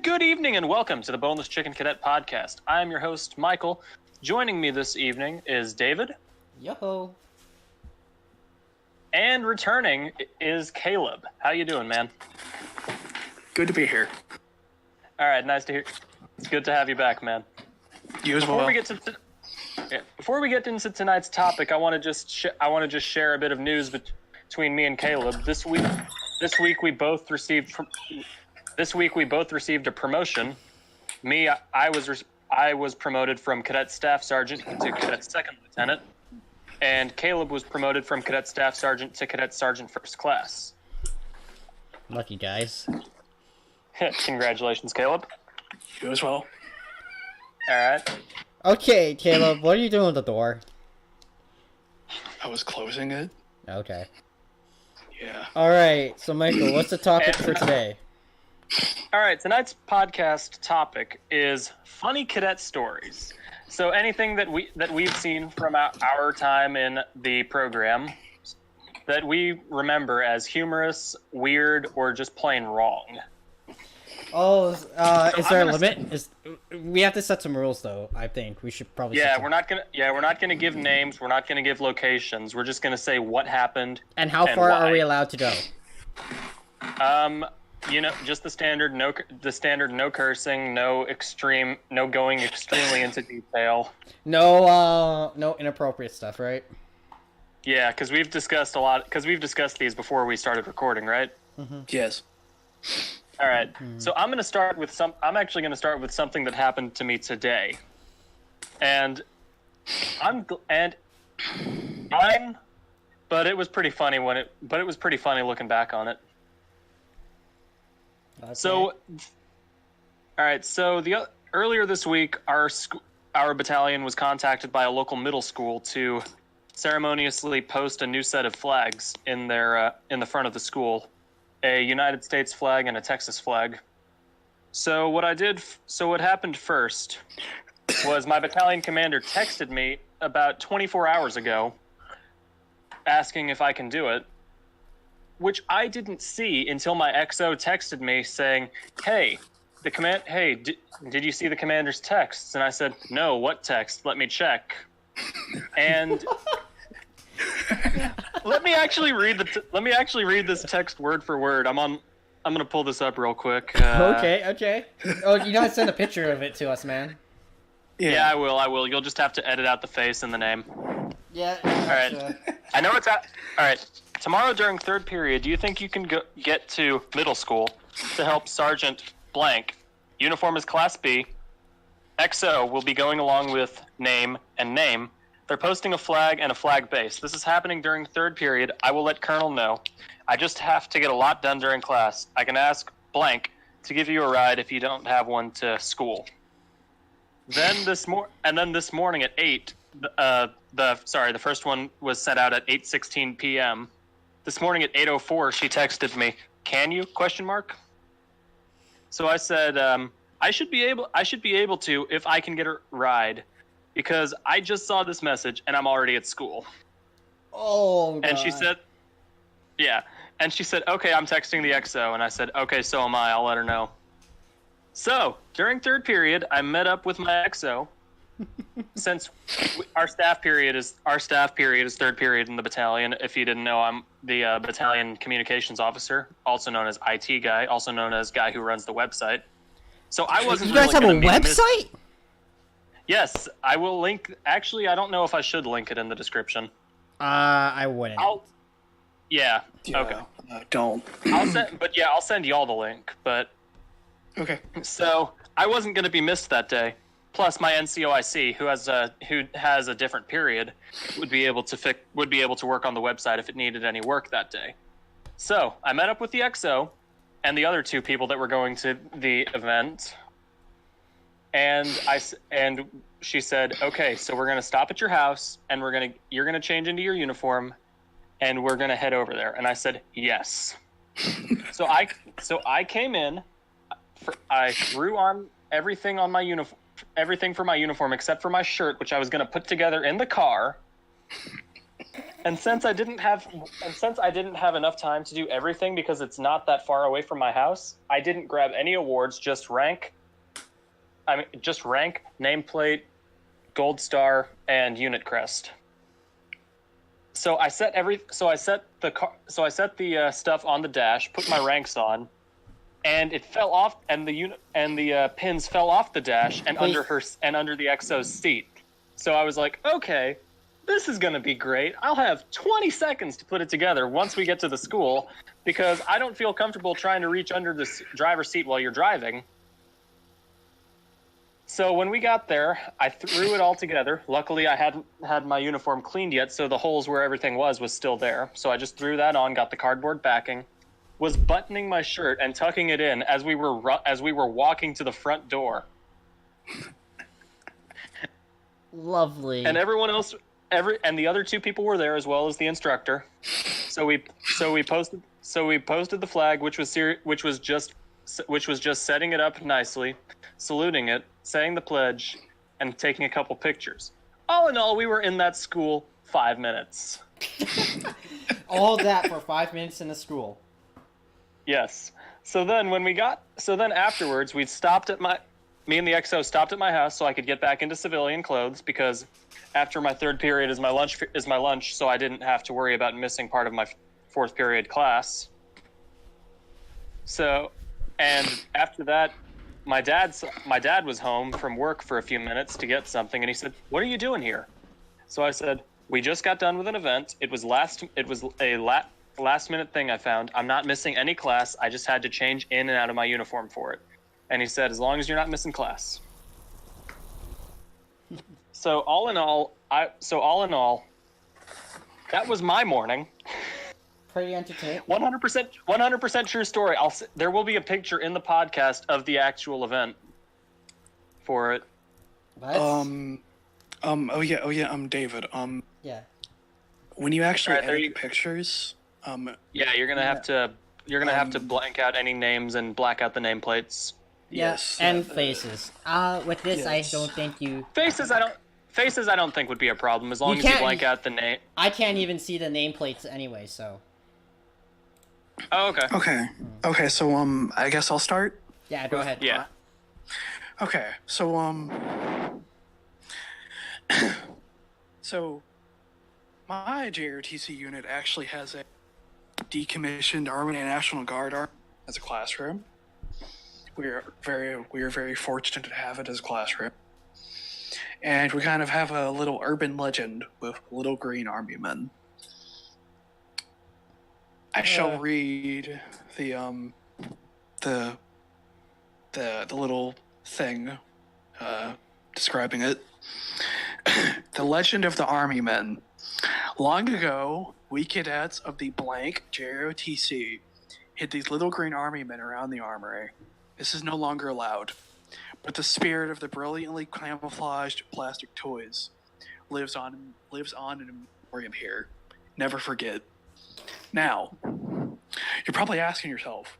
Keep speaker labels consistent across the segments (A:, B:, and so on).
A: Good evening and welcome to the Boneless Chicken Cadet podcast. I'm your host, Michael. Joining me this evening is David.
B: Yo-ho.
A: And returning is Caleb. How you doing, man?
C: Good to be here.
A: All right, nice to hear. It's good to have you back, man.
C: You as well.
A: Before we get into tonight's topic, I want to just share a bit of news between me and Caleb. This week we both received a promotion. Me, I was promoted from Cadet Staff Sergeant to Cadet Second Lieutenant, and Caleb was promoted from Cadet Staff Sergeant to Cadet Sergeant First Class.
B: Lucky guys.
A: Congratulations, Caleb.
C: You as well.
A: All right.
B: Okay, Caleb, what are you doing with the door?
C: I was closing it.
B: Okay.
C: Yeah.
B: Alright, so Michael, what's the topic for today?
A: All right, tonight's podcast topic is funny cadet stories. So anything that we've seen from our time in the program that we remember as humorous, weird, or just plain wrong.
B: Oh, is there a limit? We have to set some rules, though. I think we should probably.
A: Yeah, we're not gonna give names. We're not gonna give locations. We're just gonna say what happened
B: and how far are we allowed to go?
A: Just the standard. No cursing. No going extremely into detail.
B: No inappropriate stuff, right?
A: Yeah, because we've discussed these before we started recording, right?
B: Mm-hmm.
C: Yes.
A: All right. So I'm actually going to start with something that happened to me today, but it was pretty funny looking back on it.
B: Okay.
A: So, all right. So earlier this week, our battalion was contacted by a local middle school to ceremoniously post a new set of flags in the front of the school. A United States flag and a Texas flag. So what happened first was my battalion commander texted me about 24 hours ago asking if I can do it, which I didn't see until my XO texted me saying, "Hey, did you see the commander's texts?" And I said, "No, what text? Let me check." And let me actually read this text word for word. I'm gonna pull this up real quick.
B: Okay. Oh, you gotta send a picture of it to us, man.
A: Yeah, I will. You'll just have to edit out the face and the name.
B: Yeah.
A: All right. I know it's at. All right. Tomorrow during third period, do you think you can get to middle school to help Sergeant Blank? Uniform is Class B. XO will be going along with name and name. They're posting a flag and a flag base. This is happening during third period. I will let Colonel know. I just have to get a lot done during class. I can ask Blank to give you a ride if you don't have one to school. Then this morning at 8, the first one was sent out at 8:16 p.m. This morning at 8:04, she texted me, "Can you?" ? So I said, I should be able to if I can get a ride, because I just saw this message and I'm already at school.
B: Oh, God.
A: And she said, yeah. And she said, "Okay, I'm texting the XO." And I said, "Okay, so am I. I'll let her know." So during third period, I met up with my XO. Since our staff period is third period in the battalion. If you didn't know, I'm the battalion communications officer, also known as IT guy, also known as guy who runs the website. So I wasn't.
B: You guys have a website?
A: Yes, I will link. Actually, I don't know if I should link it in the description.
B: I wouldn't.
A: Yeah.
C: Yeah,
A: Okay.
C: Don't.
A: I'll send y'all the link. But
C: Okay.
A: so I wasn't going to be missed that day. Plus, my NCOIC, who has a different period, would be able to work on the website if it needed any work that day. So I met up with the XO and the other two people that were going to the event, and she said, "Okay, so we're gonna stop at your house, and you're gonna change into your uniform, and we're gonna head over there." And I said, "Yes." So I came in, I threw on everything on my uniform. Everything for my uniform except for my shirt, which I was going to put together in the car. And since I didn't have enough time to do everything because it's not that far away from my house, I didn't grab any awards, just rank, nameplate, gold star, and unit crest. So I set the stuff on the dash, put my ranks on, and it fell off, and the pins fell off the dash and under the XO's seat. So I was like, okay, this is going to be great. I'll have 20 seconds to put it together once we get to the school, because I don't feel comfortable trying to reach under the driver's seat while you're driving. So when we got there, I threw it all together. Luckily, I hadn't had my uniform cleaned yet, so the holes where everything was still there. So I just threw that on, got the cardboard backing, was buttoning my shirt and tucking it in as we were walking to the front door.
B: Lovely.
A: And everyone else, and the other two people were there as well as the instructor. So we posted the flag, which was just setting it up nicely, saluting it, saying the pledge, and taking a couple pictures. All in all, we were in that school 5 minutes.
B: All that for 5 minutes in the school.
A: Yes. So then afterwards, me and the XO stopped at my house so I could get back into civilian clothes, because after my third period is my lunch, so I didn't have to worry about missing part of my fourth period class. So, and after that, my dad was home from work for a few minutes to get something, and he said, "What are you doing here?" So I said, "We just got done with an event. It was a last minute thing I found. I'm not missing any class. I just had to change in and out of my uniform for it." And he said, "As long as you're not missing class." So all in all, that was my morning.
B: Pretty entertaining.
A: 100% true story. There will be a picture in the podcast of the actual event for it.
B: What?
C: David,
B: Yeah.
C: when you actually
A: Alright, there
C: edit
A: you-
C: the pictures,
A: Yeah, you're gonna have to blank out any names and black out the nameplates.
B: Yeah,
C: yes,
B: and faces. With this,
C: yes.
B: I don't think you...
A: Faces, I don't think would be a problem as long
B: You
A: as you
B: can't-
A: blank out the name.
B: I can't even see the nameplates anyway, so...
A: Oh, okay.
C: Okay, so, I guess I'll start?
B: Yeah, go ahead.
A: Yeah.
C: Okay, so, so, my JRTC unit actually has a decommissioned Army and National Guard as a classroom. We are very fortunate to have it as a classroom. And we kind of have a little urban legend with little green army men. I shall read the little thing describing it. The legend of the army men. Long ago, we cadets of the blank JOTC hid these little green army men around the armory. This is no longer allowed, but the spirit of the brilliantly camouflaged plastic toys lives on in a memoriam here. Never forget. Now, you're probably asking yourself,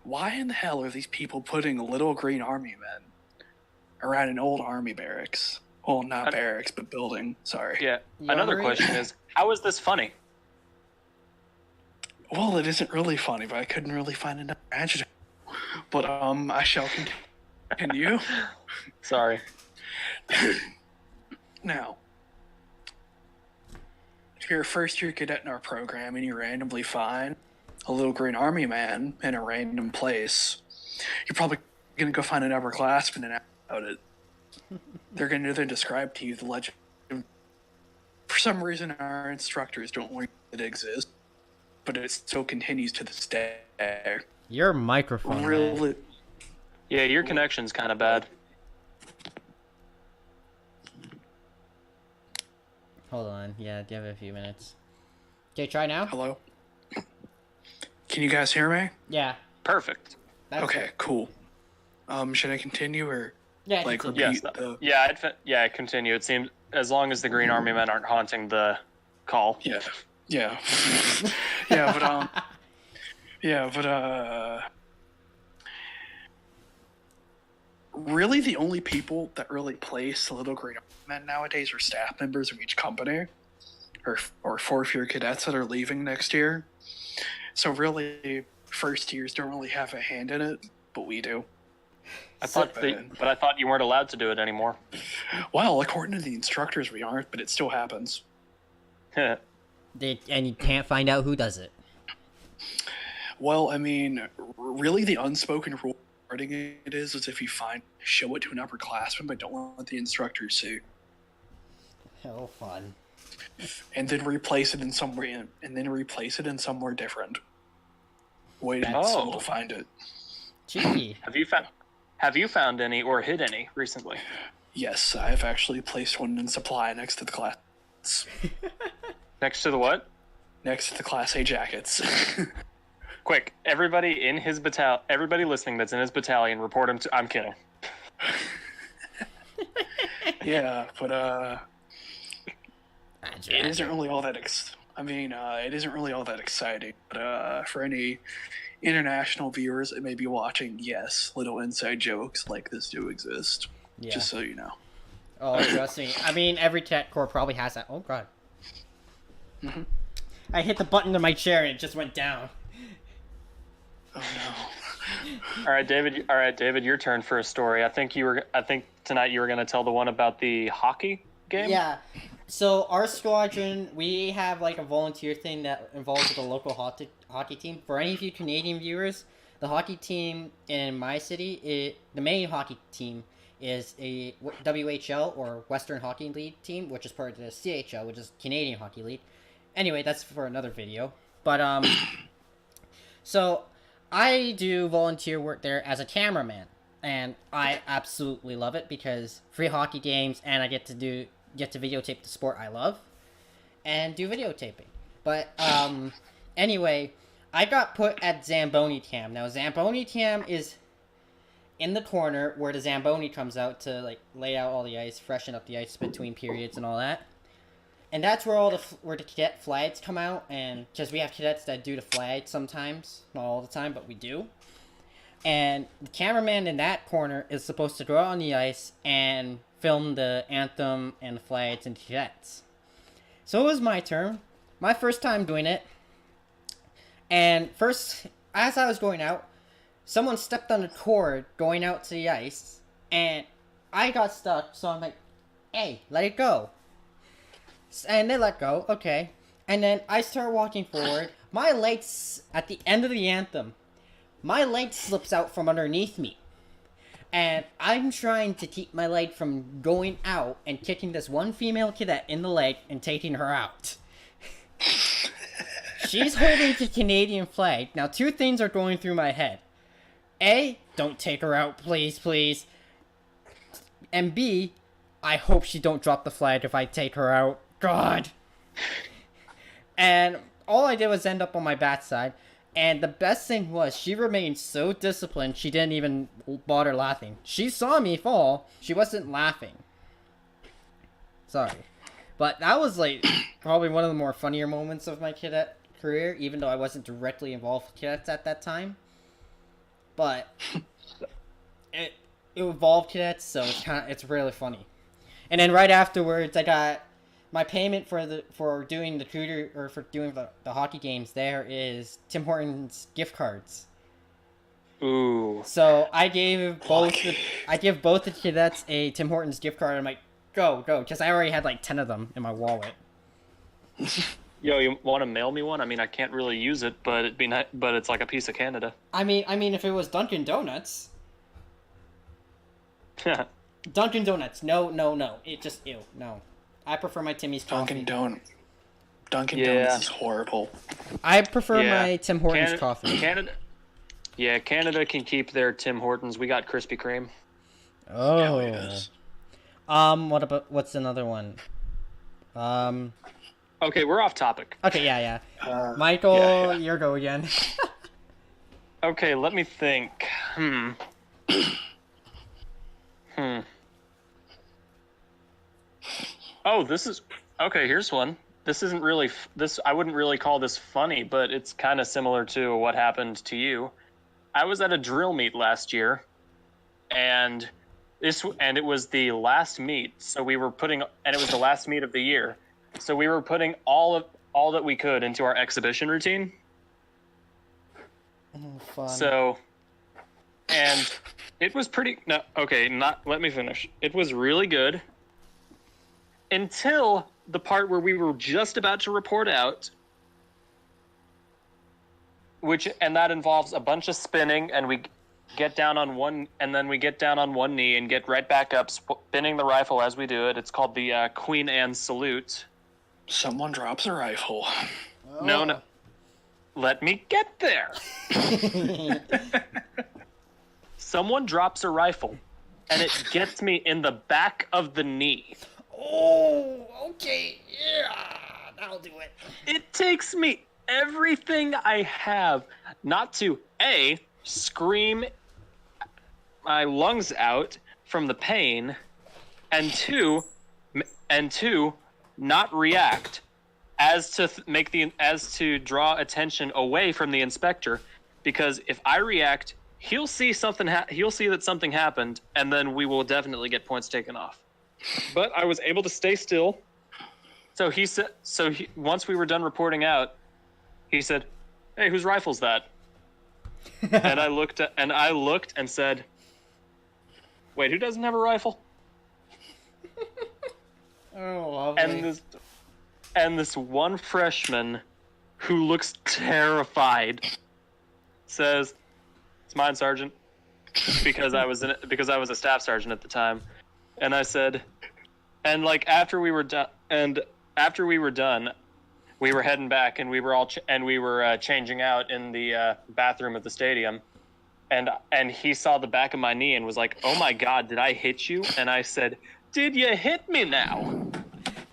C: why in the hell are these people putting little green army men around an old army barracks? Well, not barracks, but building. Sorry.
A: Yeah.
B: The
A: Another
B: armory?
A: question is, how is this funny?
C: Well, it isn't really funny, but I couldn't really find another adjective. But I shall continue.
A: Sorry.
C: Now, if you're a first-year cadet in our program and you randomly find a little green army man in a random place, you're probably going to go find an upperclassman and ask about it. They're going to then describe to you the legend. For some reason, our instructors don't want it to exist, but it still continues to this day.
B: Your microphone. man.
C: Really,
A: Yeah, your connection's kind of bad.
B: Hold on. Yeah, you have a few minutes. Okay, try now?
C: hello? Can you guys hear me?
B: Yeah.
A: Perfect.
B: That's
C: Okay,
B: it.
C: cool. Should I continue or
B: Yeah,
C: like
B: continue.
C: repeat
A: Yes.
C: the...
A: Yeah, continue. It seems as long as the Green Army men aren't haunting the call.
C: Yeah. Yeah, but really the only people that really place the little green men nowadays are staff members of each company, or fourth year cadets that are leaving next year. So really, first years don't really have a hand in it, but we do.
A: I thought you weren't allowed to do it anymore.
C: Well, according to the instructors, we aren't, but it still happens.
B: And you can't find out who does it.
C: Well, I mean, really, the unspoken rule regarding it is if you show it to an upperclassman, but don't let the instructor see,
B: Hell, fun.
C: and then replace it in somewhere different. Wait
A: Oh.
C: until to find it.
B: Cheeky.
A: Have you found any or hid any recently?
C: Yes, I've actually placed one in supply next to the class.
A: Next to the what?
C: Next to the Class A jackets.
A: Quick, everybody in his everybody listening that's in his battalion, report him to. I'm kidding.
C: Yeah, but it isn't really all that. It isn't really all that exciting. But for any international viewers that may be watching, yes, little inside jokes like this do exist.
B: Yeah.
C: Just so you know.
B: Oh, trust me. I mean, every cat corps probably has that. Oh, God.
C: Mm-hmm.
B: I hit the button to my chair and it just went down.
C: Oh no.
A: All right, David, your turn for a story. I think tonight you were going to tell the one about the hockey game.
B: Yeah. So our squadron, we have like a volunteer thing that involves the local hockey team. For any of you Canadian viewers, the hockey team in my city, the main hockey team is a WHL or Western Hockey League team, which is part of the CHL, which is Canadian Hockey League. Anyway, that's for another video. But so I do volunteer work there as a cameraman, and I absolutely love it because free hockey games, and I get to videotape the sport I love, and do videotaping. But anyway, I got put at Zamboni Cam. Now Zamboni Cam is in the corner where the Zamboni comes out to like lay out all the ice, freshen up the ice between periods and all that. And that's where where the cadet flags come out, and because we have cadets that do the flag sometimes, not all the time, but we do. And the cameraman in that corner is supposed to go out on the ice and film the anthem and the flags and the cadets. So it was my turn, my first time doing it. And first, as I was going out, someone stepped on the cord going out to the ice, and I got stuck. So I'm like, "Hey, let it go." And they let go, okay. And then I start walking forward. My legs, at the end of the anthem, my leg slips out from underneath me. And I'm trying to keep my leg from going out and kicking this one female cadet in the leg and taking her out. She's holding the Canadian flag. Now, two things are going through my head. A, don't take her out, please, please. And B, I hope she don't drop the flag if I take her out. God. And all I did was end up on my backside. And the best thing was, she remained so disciplined, she didn't even bother laughing. She saw me fall. She wasn't laughing. Sorry. But that was, like, probably one of the more funnier moments of my cadet career, even though I wasn't directly involved with cadets at that time. But it involved cadets, so it's really funny. And then right afterwards, I got my payment for doing the hockey games there is Tim Hortons gift cards.
A: Ooh.
B: So I gave both the cadets a Tim Hortons gift card. I'm like, go, because I already had like 10 of them in my wallet.
A: Yo, you want to mail me one? I mean, I can't really use it, but it's like a piece of Canada.
B: I mean, if it was Dunkin' Donuts. Dunkin' Donuts, no. It just ew, no. I prefer my Timmy's coffee.
C: Dunkin' Donuts is horrible.
B: I prefer my Tim Hortons coffee.
A: Canada can keep their Tim Hortons. We got Krispy Kreme.
B: Oh.
C: Yes.
B: What's another one?
A: Okay, we're off topic.
B: Okay, yeah. Michael, your go again.
A: Okay, let me think. Oh, here's one. This isn't really I wouldn't really call this funny, but it's kind of similar to what happened to you. I was at a drill meet last year, and it was the last meet. So it was the last meet of the year. So we were putting all that we could into our exhibition routine.
B: Fun.
A: So, and it was pretty. No, okay, let me finish. It was really good until the part where we were just about to report out, and that involves a bunch of spinning, and we get down on one, and then we get down on one knee and get right back up, spinning the rifle as we do it. It's called the Queen Anne salute.
C: Someone drops a rifle.
B: Oh.
A: No. Let me get there. Someone drops a rifle, and it gets me in the back of the knee.
B: Oh, okay. Yeah, that'll do it.
A: It takes me everything I have not to A, scream my lungs out from the pain, and two, not react as to draw attention away from the inspector, because if I react, he'll see that something happened, and then we will definitely get points taken off. But I was able to stay still. So he said. Once we were done reporting out, he said, "Hey, whose rifle's that?" and I looked and said, "Wait, who doesn't have a rifle?"
B: Oh, lovely.
A: And this one freshman, who looks terrified, says, "It's mine, Sergeant," because I was a staff sergeant at the time. And I said, and like after we were done, we were heading back, and we were changing out in the bathroom at the stadium, and he saw the back of my knee and was like, "Oh my God, did I hit you?" And I said, "Did you hit me now?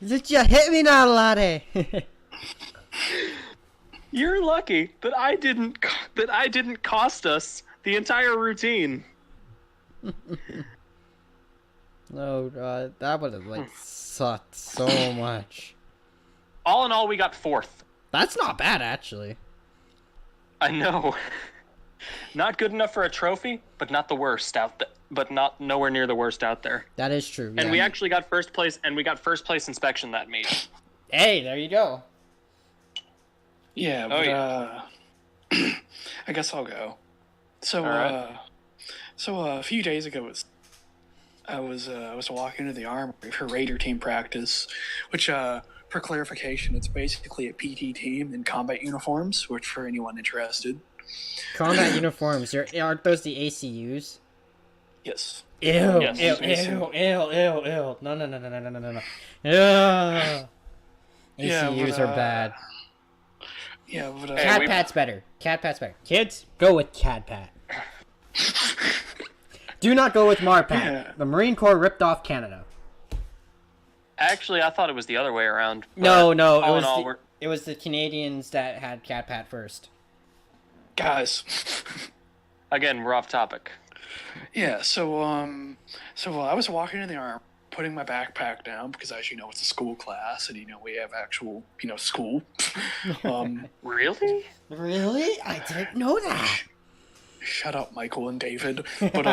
B: Did you hit me now, laddie?"
A: You're lucky that I didn't cost us the entire routine."
B: No, God, that would have sucked so much.
A: All in all, we got 4th.
B: That's not bad, actually.
A: I know. Not good enough for a trophy, but not the worst out there. But not nowhere near the worst out there.
B: That is true.
A: And
B: yeah.
A: we actually got first place, inspection that meet.
B: Hey, there you go.
C: Yeah, but, I guess I'll go. So,
A: right.
C: A few days ago, I was walking to the armory for Raider team practice, which, for clarification, it's basically a PT team in combat uniforms, which for anyone interested.
B: Combat uniforms, aren't those the ACUs?
C: Yes.
B: Ew,
A: Yes.
B: ew. No. Ugh. ACUs are bad.
C: Yeah, but...
B: Cat Pat's better. Kids, go with Cat Pat. Do not go with Marpat.
C: Yeah.
B: The Marine Corps ripped off Canada.
A: Actually, I thought it was the other way around.
B: No, it was the Canadians that had Cat Pat first.
C: Guys.
A: Again, we're off topic.
C: Yeah, so I was walking in the arm, putting my backpack down, because as you know, it's a school class, and we have actual, school.
A: Really?
B: Really? I didn't know that.
C: Shut up, Michael and David. But,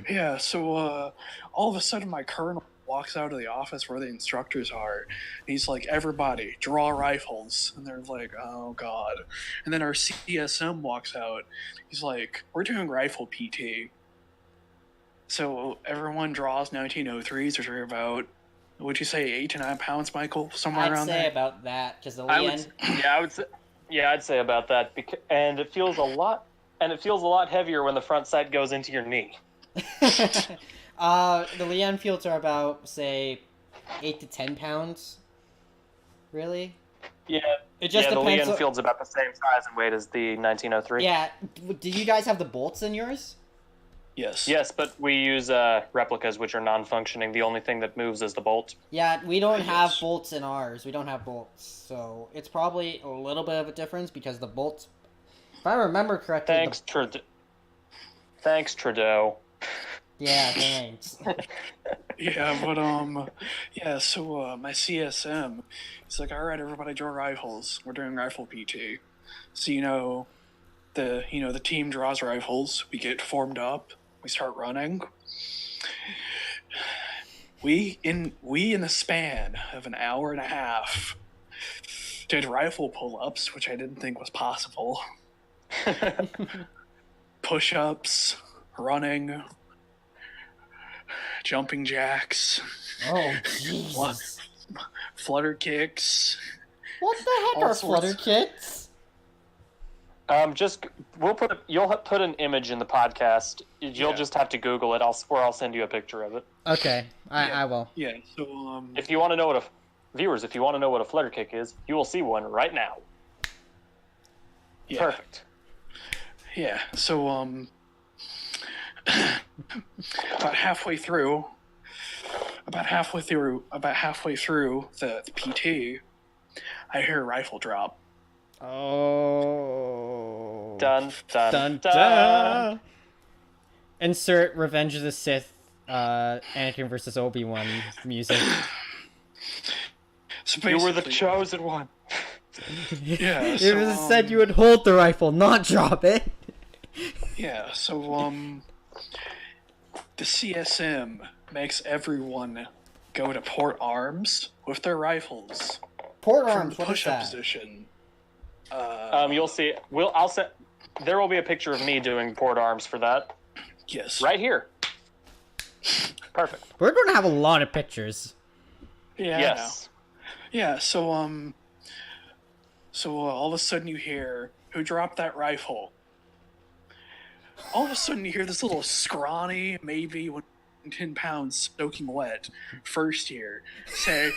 C: yeah, so, all of a sudden my colonel walks out of the office where the instructors are. And he's like, "Everybody, draw rifles." And they're like, "Oh, God." And then our CSM walks out. He's like, "We're doing rifle PT." So everyone draws 1903s, which are about, would you say 8 to 9 pounds, Michael? Somewhere around there?
B: I'd say about that, because the
A: I'd say about that, and it feels a lot heavier when the front sight goes into your knee.
B: The Lee Enfields are about, say, 8 to 10 pounds. Really?
A: Yeah.
B: It just
A: the
B: depends.
A: Lee Enfield's about the same size and weight as the 1903.
B: Yeah. Do you guys have the bolts in yours?
C: Yes.
A: Yes, but we use replicas, which are non-functioning. The only thing that moves is the bolt.
B: Yeah, we don't have bolts in ours. We don't have bolts. So it's probably a little bit of a difference because the bolts, if I remember correctly...
A: Thanks, Trudeau.
B: Yeah, thanks.
C: Yeah, but, so my CSM, he's like, "All right, everybody draw rifles. We're doing rifle PT." So, the team draws rifles. We get formed up. We start running. we in the span of an hour and a half did rifle pull-ups, which I didn't think was possible. Push-ups, running, jumping jacks,
B: Oh, Jesus.
C: flutter kicks.
B: What the heck
C: All
B: are
C: sorts.
B: flutter kits?
A: You'll put an image in the podcast. You'll
C: Yeah.
A: just have to Google it. I'll send you a picture of it.
B: Okay,
C: Yeah.
B: I will.
C: Yeah, so
A: If you want to know viewers, if you want to know what a flutter kick is, you will see one right now.
C: yeah.
A: Perfect.
C: Yeah, so about halfway through the PT, I hear a rifle drop.
B: Oh.
A: Dun dun
B: Dun
A: dun.
B: dun. Insert Revenge of the Sith, Anakin versus Obi-Wan music.
C: So
A: You were the
C: basically-
A: chosen one.
C: Yeah,
B: It
C: so,
B: was said you would hold the rifle, not drop it.
C: Yeah, so the CSM makes everyone go to port arms with their rifles
B: Port
C: from
B: arms,
C: the
B: what is
C: push-up
B: that?
C: position.
A: You'll see. There will be a picture of me doing port arms for that.
C: Yes.
A: Right here. Perfect.
B: We're going to have a lot of pictures.
C: Yeah. I
A: Yes.
C: know. Yeah. So all of a sudden you hear, "Who dropped that rifle?" All of a sudden you hear this little scrawny, maybe 10 pounds soaking wet first year say,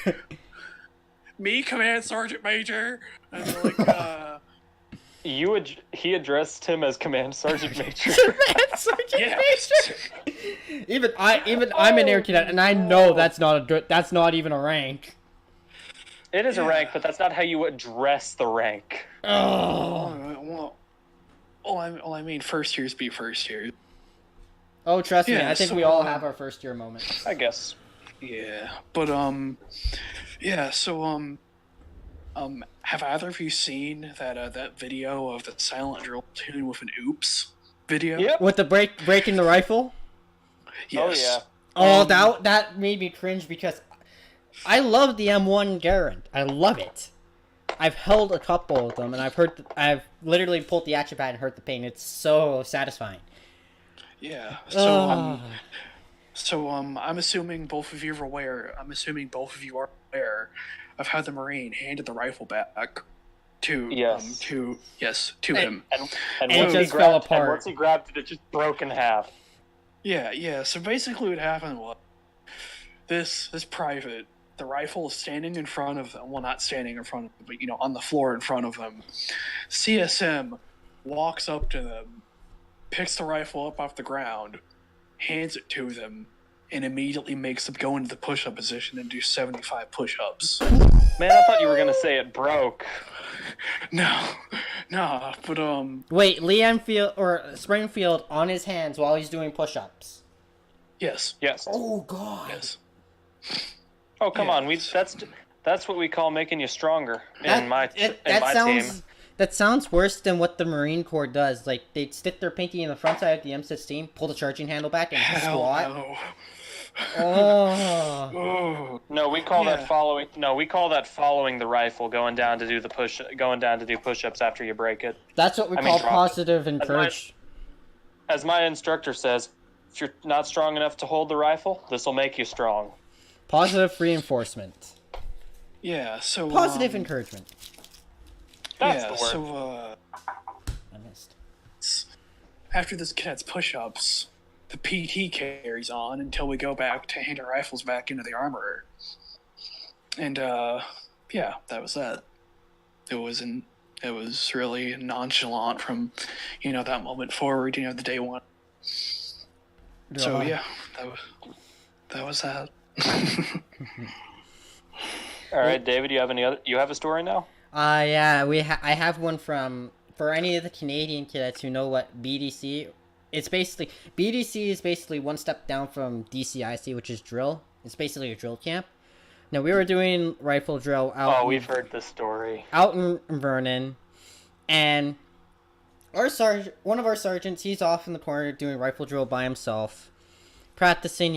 C: "Me, Command Sergeant Major," and they're like,
A: He addressed him as Command Sergeant Major.
B: Sergeant
C: yeah.
B: Major. I'm an air cadet, and I know that's not even a rank.
A: It is a
C: Yeah.
A: rank, but that's not how you address the rank.
B: Oh,
C: Well, I mean, first years be first years.
B: oh, trust me,
C: Yeah,
B: I think
C: so,
B: we all have our first year moments.
A: I guess.
C: Yeah, but yeah. So have either of you seen that video of the silent drill platoon with an oops video?
A: Yep.
B: With the breaking the rifle.
C: Yes.
A: Oh yeah.
B: Oh, that made me cringe because I love the M1 Garand. I love it. I've held a couple of them, and I've literally pulled the action pad and heard the pain. It's so satisfying.
C: Yeah.
B: Ugh.
C: So I'm assuming both of you are aware. Of how the Marine handed the rifle back to
A: Yes.
C: to him.
A: And
B: it
A: once he
B: just fell
A: grabbed-
B: apart.
A: And once he grabbed it, it just broke in half.
C: Yeah. So basically, what happened was this private, the rifle is standing in front of them. Well, not standing in front of them, but on the floor in front of them. CSM walks up to them, picks the rifle up off the ground, hands it to them, and immediately makes them go into the push-up position and do 75 push-ups.
A: Man, I thought you were gonna say it broke.
C: No, but
B: Wait, Lee Enfield or Springfield on his hands while he's doing push-ups.
C: yes,
A: Yes.
B: Oh God.
C: yes.
A: Oh come
C: Yeah.
A: on, that's what we call making you stronger in my team.
B: That sounds worse than what the Marine Corps does. Like, they'd stick their pinky in the front side of the M16, pull the charging handle back, and
C: Hell
B: squat.
C: no.
B: Oh.
C: Oh,
A: No, we call
C: Yeah.
A: that following. No, we call that following the rifle, going down to do push-ups after you break it.
B: That's what we
A: I mean,
B: call
A: drop it.
B: positive encourage.
A: As my instructor says, if you're not strong enough to hold the rifle, this will make you strong.
B: Positive reinforcement.
C: yeah. So
B: Positive encouragement.
A: That's
C: yeah.
A: the word.
C: So
B: I missed.
C: after this cadet's push-ups, the PT carries on until we go back to hand our rifles back into the armorer. And yeah, that was that. It was really nonchalant from that moment forward. The day one. So yeah, that was that.
A: All right, David, you have a story now?
B: Yeah, I have one for any of the Canadian cadets who know what BDC. BDC is basically one step down from DCIC, which is drill. It's basically a drill camp. Now we were doing rifle drill out.
A: We've heard this story.
B: Out in Vernon, and one of our sergeants, he's off in the corner doing rifle drill by himself, practicing,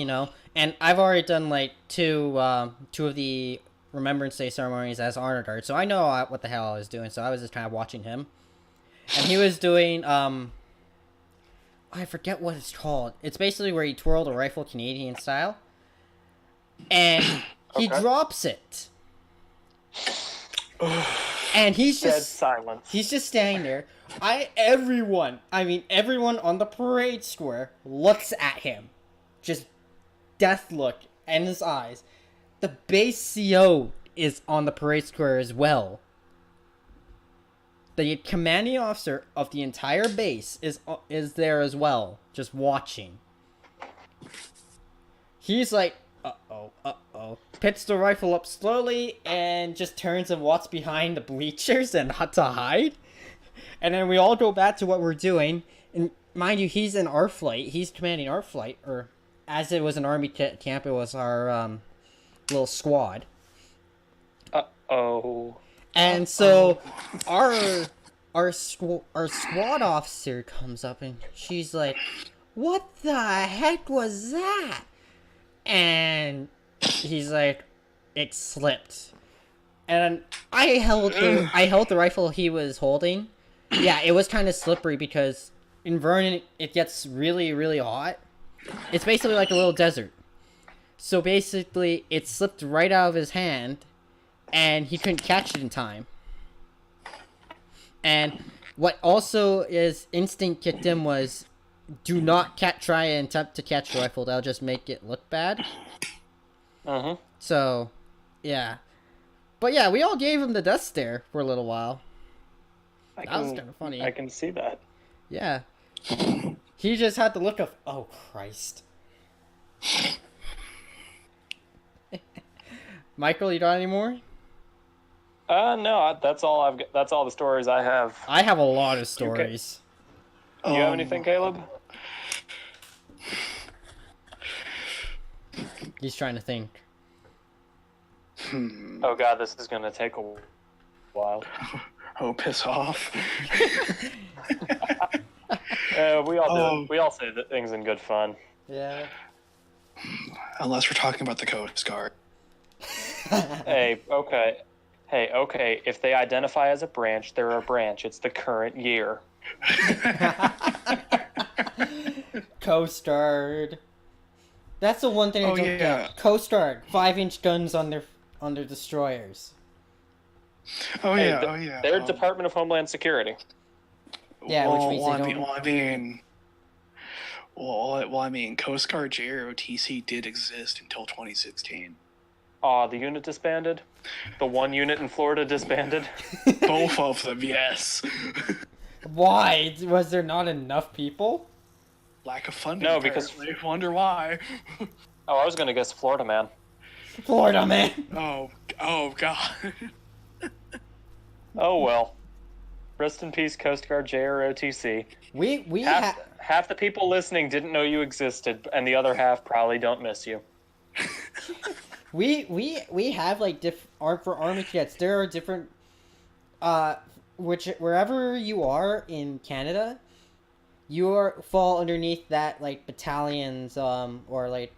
B: and I've already done like two of the Remembrance Day ceremonies as honor guard, so I know what the hell I was doing. So I was just kind of watching him, and he was doing I forget what it's called. It's basically where he twirled a rifle Canadian style, and he drops it, and he's
A: Dead
B: just
A: silence.
B: He's just standing there. Everyone on the parade square looks at him. Just death look in his eyes. The base CO is on the parade square as well. The commanding officer of the entire base is there as well, just watching. He's like, uh-oh. Picks the rifle up slowly and just turns and walks behind the bleachers and to hide. And then we all go back to what we're doing. And mind you, he's in our flight. He's commanding our flight. Or, as it was an army camp, it was our little squad.
A: Uh-oh.
B: And so our squad officer comes up and she's like, "What the heck was that?" And he's like, "It slipped." And I held the rifle he was holding. Yeah, it was kind of slippery because in Vernon it gets really, really hot. It's basically like a little desert. So basically it slipped right out of his hand and he couldn't catch it in time. And what also is instinct kicked in was, do not try and attempt to catch the rifle. That'll just make it look bad.
A: Uh-huh.
B: So, yeah. But yeah, we all gave him the death stare for a little while. That was kind of funny.
A: I can see that.
B: Yeah. He just had the look of, oh, Christ. Michael, you got any more?
A: No, that's all I've got. That's all the stories I have.
B: I have a lot of stories.
A: Do you have anything, Caleb?
B: He's trying to think.
A: Oh god, this is gonna take a while.
C: Oh, piss off.
A: We all do it. We all say that things in good fun.
B: Yeah.
C: Unless we're talking about the Coast Guard.
A: Hey, okay. If they identify as a branch, they're a branch. It's the current year.
B: Coast Guard. That's the one thing I don't get. Coast Guard, 5-inch guns on their destroyers.
A: They're Department of Homeland Security.
B: Yeah, which means they don't...
C: I mean, Coast Guard JROTC did exist until 2016.
A: Aw, the unit disbanded? The one unit in Florida disbanded?
C: Both of them, yes.
B: Why? Was there not enough people?
C: Lack of funding.
A: No, because...
C: I wonder why.
A: Oh, I was gonna guess Florida man.
B: Florida man.
C: Oh god.
A: Oh well. Rest in peace, Coast Guard JROTC. Half the people listening didn't know you existed, and the other half probably don't miss you.
B: We have like for Army cadets. There are different wherever you are in Canada, you fall underneath that like battalions or like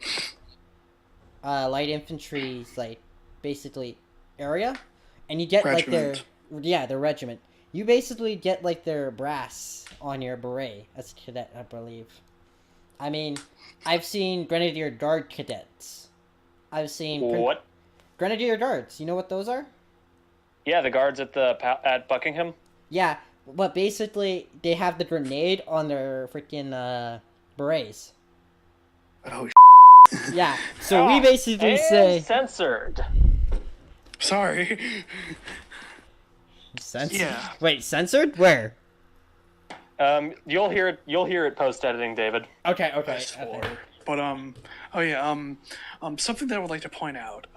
B: light infantry's like basically area, and you get
C: regiment.
B: Like their regiment. You basically get like their brass on your beret as a cadet, I believe. I mean, I've seen Grenadier Guard cadets. I've seen
A: what?
B: Grenadier Guards. You know what those are?
A: Yeah, the guards at Buckingham.
B: Yeah, but basically they have the grenade on their freaking berets.
C: Oh.
B: Yeah, so we basically say
A: censored.
C: Sorry.
B: Censored?
C: Yeah.
B: Wait, censored? Where?
A: You'll hear it post editing, David.
B: Okay.
C: But something that I would like to point out.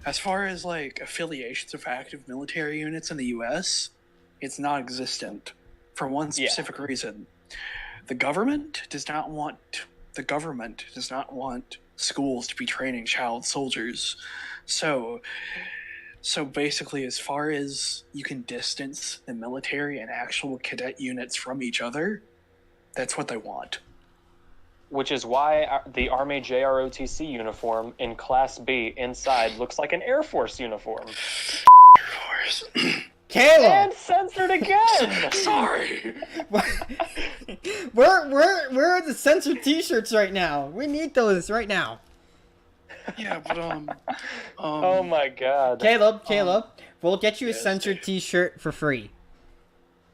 C: As far as like affiliations of active military units in the U.S., it's not existent for one specific reason. The government does not want schools to be training child soldiers. So basically, as far as you can distance the military and actual cadet units from each other, that's what they want.
A: the Army JROTC uniform in Class B inside looks like an Air Force uniform.
B: Caleb!
A: And censored again!
C: Sorry!
B: Where are the censored t-shirts right now? We need those right now.
C: Yeah, but,
A: Oh my god.
B: Caleb, we'll get you a
C: yes,
B: censored
C: Dave.
B: t-shirt for free.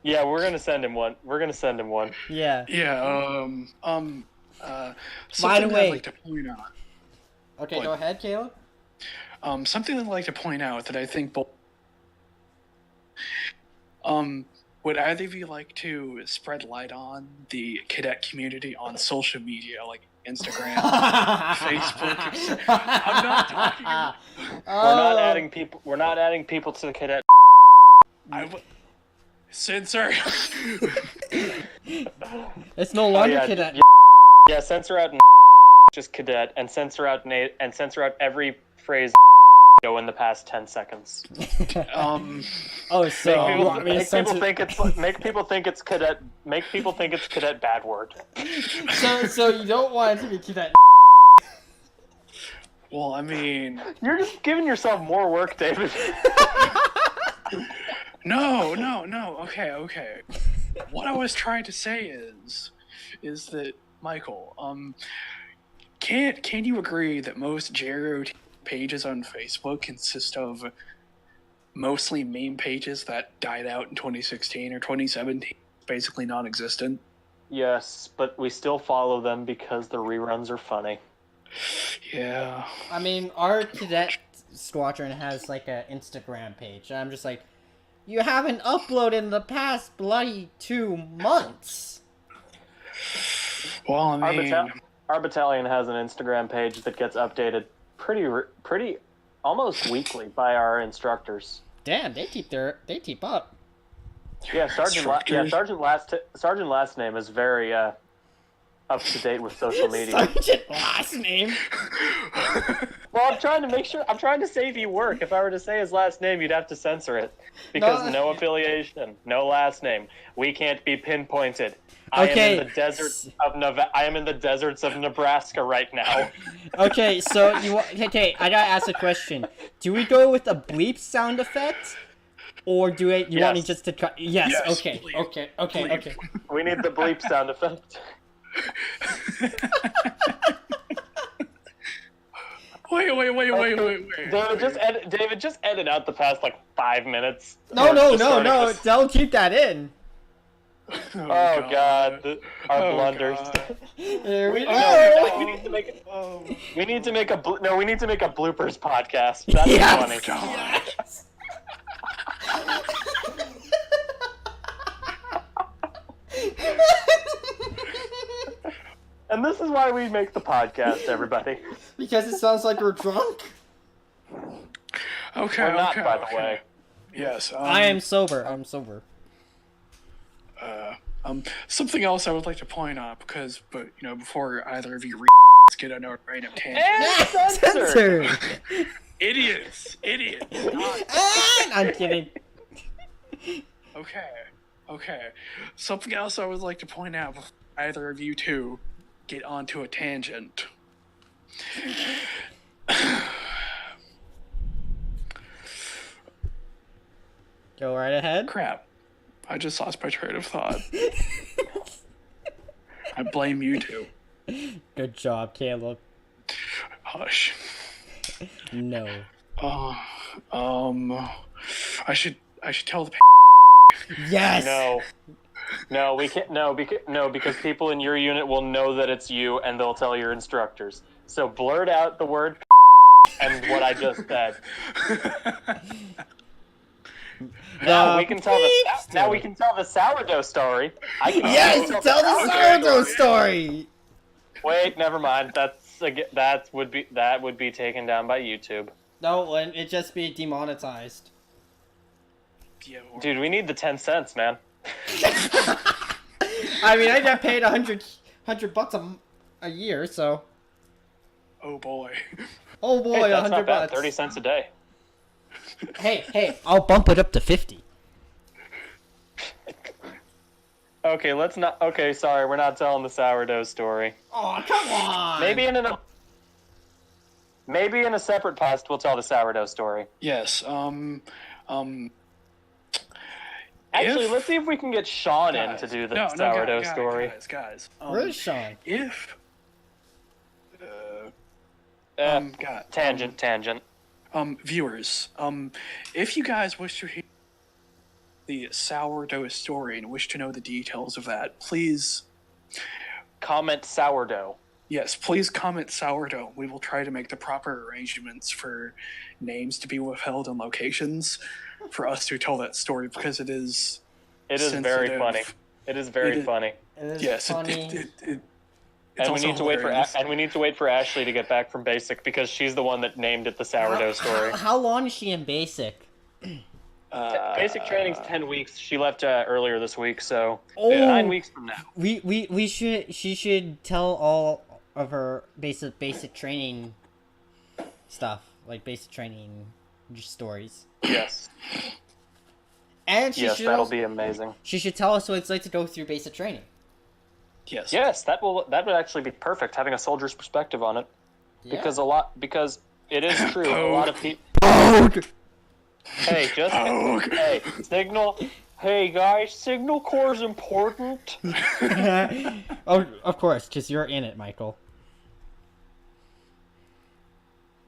A: Yeah, we're gonna send him one.
B: Yeah.
C: Yeah,
B: By
C: something
B: the way-
C: I'd like to point out.
B: Okay,
C: What?
B: go ahead, Caleb.
C: Something I'd like to point out that I think would either of you like to spread light on the cadet community on social media, like Instagram, Facebook, etc.? I'm not talking about...
A: We're not adding people to the cadet.
C: Censor.
B: It's no longer
A: yeah,
B: cadet.
A: Yeah, censor out just cadet, and censor out every phrase in the past 10 seconds.
B: Oh, so you want me to
A: Make
B: censor?
A: people think it's cadet. Make people think it's cadet bad word.
B: So you don't want it to be cadet?
C: Well, I mean,
A: You're just giving yourself more work, David.
C: no. Okay. What I was trying to say is that Michael, can you agree that most JRO pages on Facebook consist of mostly meme pages that died out in 2016 or 2017, basically non-existent?
A: Yes, but we still follow them because the reruns are funny.
C: Yeah.
B: I mean, our cadet squadron has like an Instagram page. I'm just like, you haven't uploaded in the past bloody 2 months.
C: Well, I mean,
A: Our battalion has an Instagram page that gets updated pretty almost weekly by our instructors.
B: Damn, they keep up.
A: Yeah,
C: Instructors?
A: Sergeant last name is very up to date with social media.
B: Sergeant last name.
A: Well, I'm trying to save you work. If I were to say his last name, you'd have to censor it because no affiliation, no last name. We can't be pinpointed.
B: Okay.
A: I am in the deserts of Nebraska right now.
B: Okay, so okay, I gotta ask a question. Do we go with a bleep sound effect, or do you want me
A: Yes.
B: just to cut? Yes.
C: Yes,
B: Okay.
C: bleep.
B: Okay. Okay.
C: Bleep.
B: Okay.
A: We need the bleep sound effect.
C: Wait.
A: David, just edit out the past 5 minutes.
B: No.
A: Just starting with-
B: Don't keep that in.
A: Oh God, our blunders.
B: Here we
A: We
B: go.
A: need to make a bloopers podcast. That's
B: Yes.
A: funny.
C: God.
A: And this is why we make the podcast, everybody.
B: Because it sounds like we're drunk.
C: Okay.
A: We're not,
C: okay,
A: by the
C: okay.
A: way.
C: Yes.
B: I am sober. I'm sober.
C: Something else I would like to point out before either of you get on a random tangent.
A: And censored.
B: Censored.
C: Idiots.
B: And I'm kidding.
C: Okay. Something else I would like to point out before either of you two get onto a tangent.
B: Go right ahead.
C: Crap. I just lost my train of thought. I blame you two.
B: Good job, Caleb.
C: Hush.
B: No.
C: I should tell the
B: Yes.
A: No, we can't. No, because people in your unit will know that it's you, and they'll tell your instructors. So blurt out the word and what I just said. Now we can tell the sourdough story.
B: Yes. Tell the sourdough story.
A: Wait, never mind. That would be taken down by YouTube.
B: No, it'd just be demonetized.
C: Yeah,
A: Dude, we need the 10 cents, man.
B: I mean, I get paid $100 a year, so.
C: Oh boy.
B: Oh boy,
A: Hey, that's not bad.
B: $100.
A: 30 cents a day.
B: Hey, I'll bump it up to 50.
A: Okay, let's not. Okay, sorry, we're not telling the sourdough story.
B: Oh, come on!
A: Maybe in a separate post we'll tell the sourdough story.
C: Yes.
A: Actually,
C: If-
A: let's see if we can get Sean in
C: guys,
A: to do the
C: no,
A: sourdough
C: guys,
A: story.
C: Guys.
B: Where's Sean?
C: If. God.
A: Tangent.
C: Viewers, if you guys wish to hear the sourdough story and wish to know the details of that, please,
A: Comment sourdough.
C: yes, please comment sourdough. We will try to make the proper arrangements for names to be withheld and locations for us to tell that story because it is.
A: It is
C: sensitive.
A: very funny. It is very funny.
B: It is
C: Yes,
B: funny.
C: it's
A: And we need to wait for
C: hilarious.
A: and we need to wait for Ashley to get back from basic because she's the one that named it the sourdough story.
B: How long is she in basic?
A: Basic training's 10 weeks. She left earlier this week, so
B: Oh.
A: 9 weeks from now.
B: She should tell all of her basic training stuff, like basic training stories.
A: Yes.
B: And
A: Yes, that'll be amazing.
B: She should tell us what it's like to go through basic training.
C: Yes.
A: Yes, that would actually be perfect having a soldier's perspective on it
B: Yeah.
A: because it is true. A lot of people. Hey, just hey, signal. Hey guys, signal corps is important.
B: Oh, of course, because you're in it, Michael.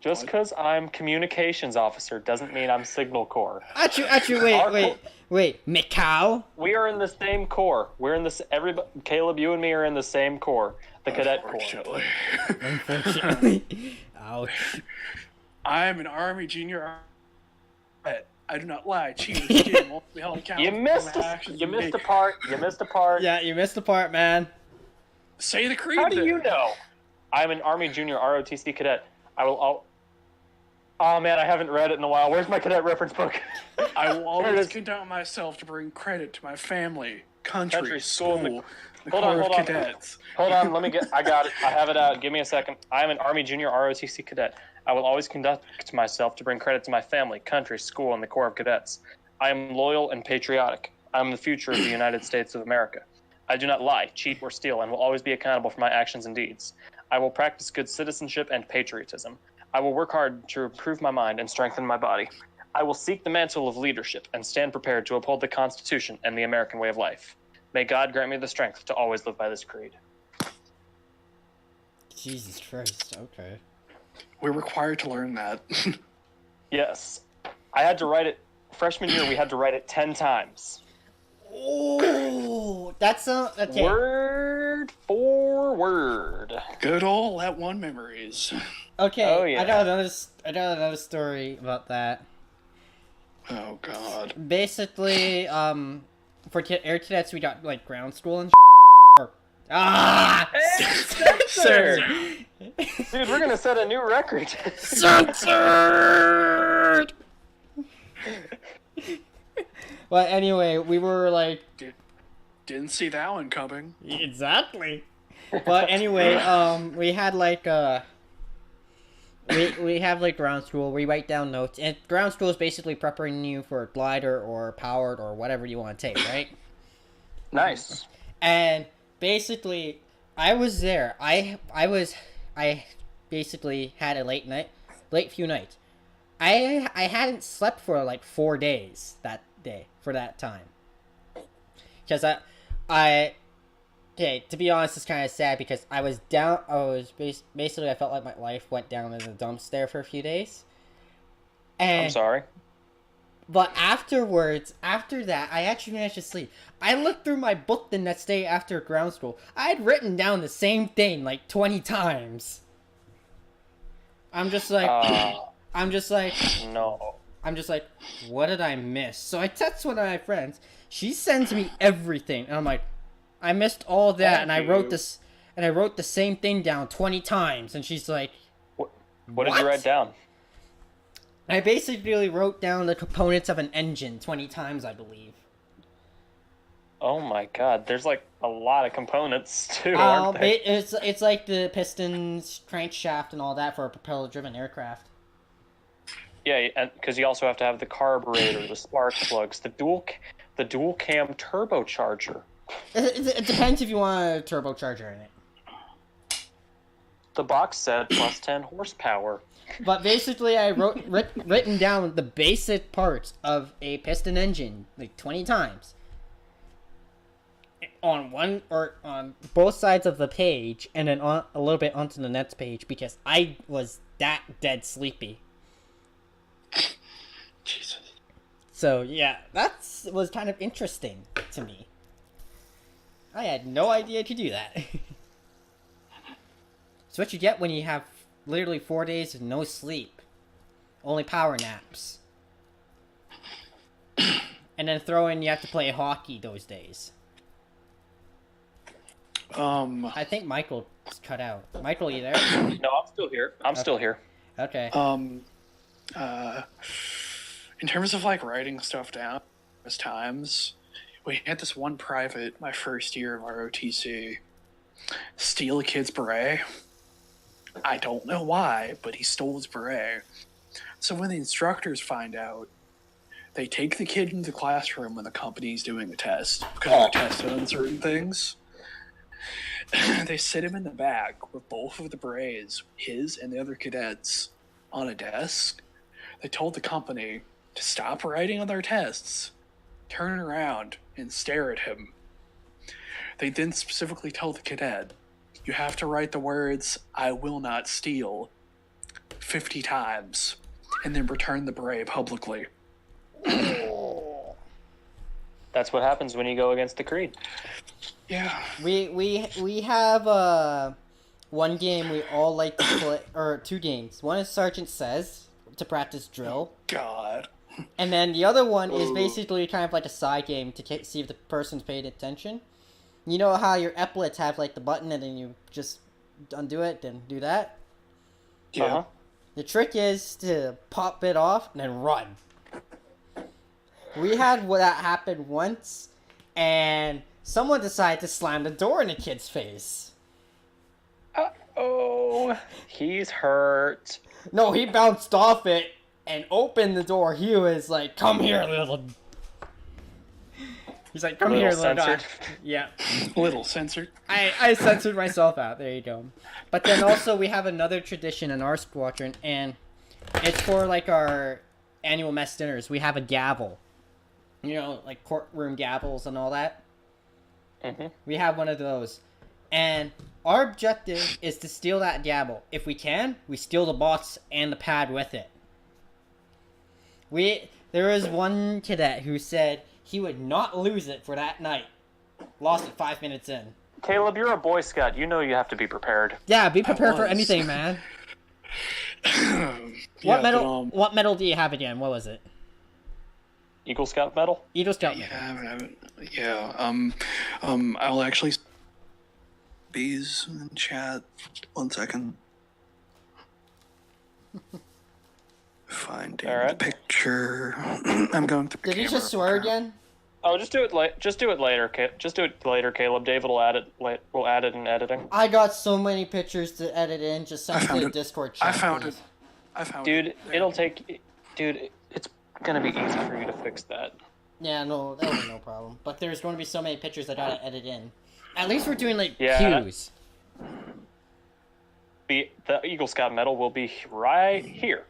A: Just because I'm communications officer doesn't mean I'm signal corps.
B: Achoo, wait, Mikau?
A: We are in the same corps. We're in this. Everybody, Caleb, you and me are in the same corps, the cadet corps.
C: Unfortunately.
B: Unfortunately. Ouch.
C: I'm an Army junior. I do not lie. Cheaters again won't be held accountable.
A: You missed
C: for my actions
A: You
C: and
A: missed a
C: behavior.
A: part. You missed a part.
B: Yeah, you missed the part, man.
C: Say the creed.
A: How do
C: then.
A: you know? I'm an Army junior ROTC cadet. Oh man, I haven't read it in a while. Where's my cadet reference book?
C: I will
A: There it
C: always
A: is.
C: conduct myself to bring credit to my family, country,
A: Country,
C: school,
A: school,
C: the
A: Hold
C: Corps
A: on,
C: of
A: hold on.
C: Cadets.
A: Hold on, I got it. I have it out. Give me a second. I am an Army junior ROTC cadet. I will always conduct myself to bring credit to my family, country, school, and the Corps of Cadets. I am loyal and patriotic. I am the future of the United States of America. I do not lie, cheat, or steal, and will always be accountable for my actions and deeds. I will practice good citizenship and patriotism. I will work hard to improve my mind and strengthen my body. I will seek the mantle of leadership and stand prepared to uphold the Constitution and the American way of life. May God grant me the strength to always live by this creed.
B: Jesus Christ, okay.
C: We're required to learn that.
A: Yes. I had to write it, freshman year, we had to write it 10 times.
B: Oh, that's okay.
A: Word for word.
C: Good old that one memories.
B: Okay,
A: Oh, yeah.
B: I got another story about that.
C: Oh God.
B: Basically, for air cadets, we got like ground school and or,
A: Censor! Dude, we're gonna set a new record.
B: censored. But anyway, we were like
C: Didn't see that one coming.
B: exactly. But anyway, we had like we have like ground school. We write down notes, and ground school is basically preparing you for glider or powered or whatever you want to take, right?
A: Nice.
B: And basically, I was there. I basically had a late few nights. I hadn't slept for like 4 days that day for that time. Because okay, to be honest, it's kind of sad because I was down. Basically, I felt like my life went down in the dumps there for a few days. And
A: I'm sorry.
B: but after that, I actually managed to sleep. I looked through my book the next day after ground school. I had written down the same thing like 20 times. I'm just like,
A: No.
B: what did I miss? So I text one of my friends. She sends me everything, and I'm like, I missed all that, and I wrote this, and I wrote the same thing down 20 times, and she's like,
A: What did you write down?
B: I basically wrote down the components of an engine 20 times, I believe.
A: Oh my god, there's like a lot of components too, aren't there?
B: It's like the pistons, crankshaft, and all that for a propeller-driven aircraft.
A: Yeah, and because you also have to have the carburetor, the spark plugs, the dual cam turbocharger.
B: It depends if you want a turbocharger in it.
A: The box said plus 10 horsepower.
B: But basically, I written down the basic parts of a piston engine like 20 times on one or on both sides of the page, and then a little bit onto the next page because I was that dead sleepy.
C: Jesus.
B: So yeah, that was kind of interesting to me. I had no idea to do that. It's what you get when you have literally 4 days of no sleep. Only power naps. And then throw in you have to play hockey those days. I think Michael's cut out. Michael, you there?
A: No, I'm still here. I'm still here.
B: Okay.
C: In terms of like writing stuff down, those times, we had this one private my first year of ROTC steal a kid's beret. I don't know why, but he stole his beret. So when the instructors find out, they take the kid into the classroom when the company's doing a test because they're tested on certain things. They sit him in the back with both of the berets, his and the other cadets, on a desk. They told the company to stop writing on their tests, turn around, and stare at him. They then specifically told the cadet, you have to write the words, I will not steal, 50 times, and then return the beret publicly.
A: That's what happens when you go against the creed.
C: Yeah.
B: We have one game we all like to play, or two games. One is Sergeant Says to practice drill.
C: God.
B: And then the other one is basically kind of like a side game to see if the person's paying attention. You know how your epaulets have like the button and then you just undo it, then do that?
C: Yeah.
A: Uh-huh.
B: The trick is to pop it off and then run. We had that happen once, and someone decided to slam the door in the kid's face.
A: Uh-oh. He's hurt.
B: No, he bounced off it and opened the door. He was like, come here, little... He's like, come here, little guy. Yeah.
C: Little censored.
B: I censored myself out. There you go. But then also we have another tradition in our squadron, and it's for like our annual mess dinners. We have a gavel. You know, like courtroom gavels and all that.
A: Mm-hmm. We
B: have one of those. And our objective is to steal that gavel. If we can, we steal the box and the pad with it. There was one cadet who said he would not lose it for that night. Lost it 5 minutes in.
A: Caleb, you're a Boy Scout. You know you have to be prepared.
B: Yeah, be prepared for anything, man. What medal do you have again? What was it?
A: Eagle Scout medal?
B: Eagle Scout
C: medal. I'll actually... Bees in chat. 1 second. Finding the picture. I'm going through.
B: Did he just swear again?
A: Oh, just do it later. Just do it later, Caleb. David will add it. Will add it in editing.
B: I got so many pictures to edit in. Just send to the Discord chat.
C: I found
B: please.
C: it. I found
A: Dude,
C: it.
A: it'll take. Dude, it's gonna be easy for you to fix that.
B: Yeah, no, that'll be no problem. But there's going to be so many pictures I gotta edit in. At least we're doing like cues.
A: The Eagle Scout medal will be right here.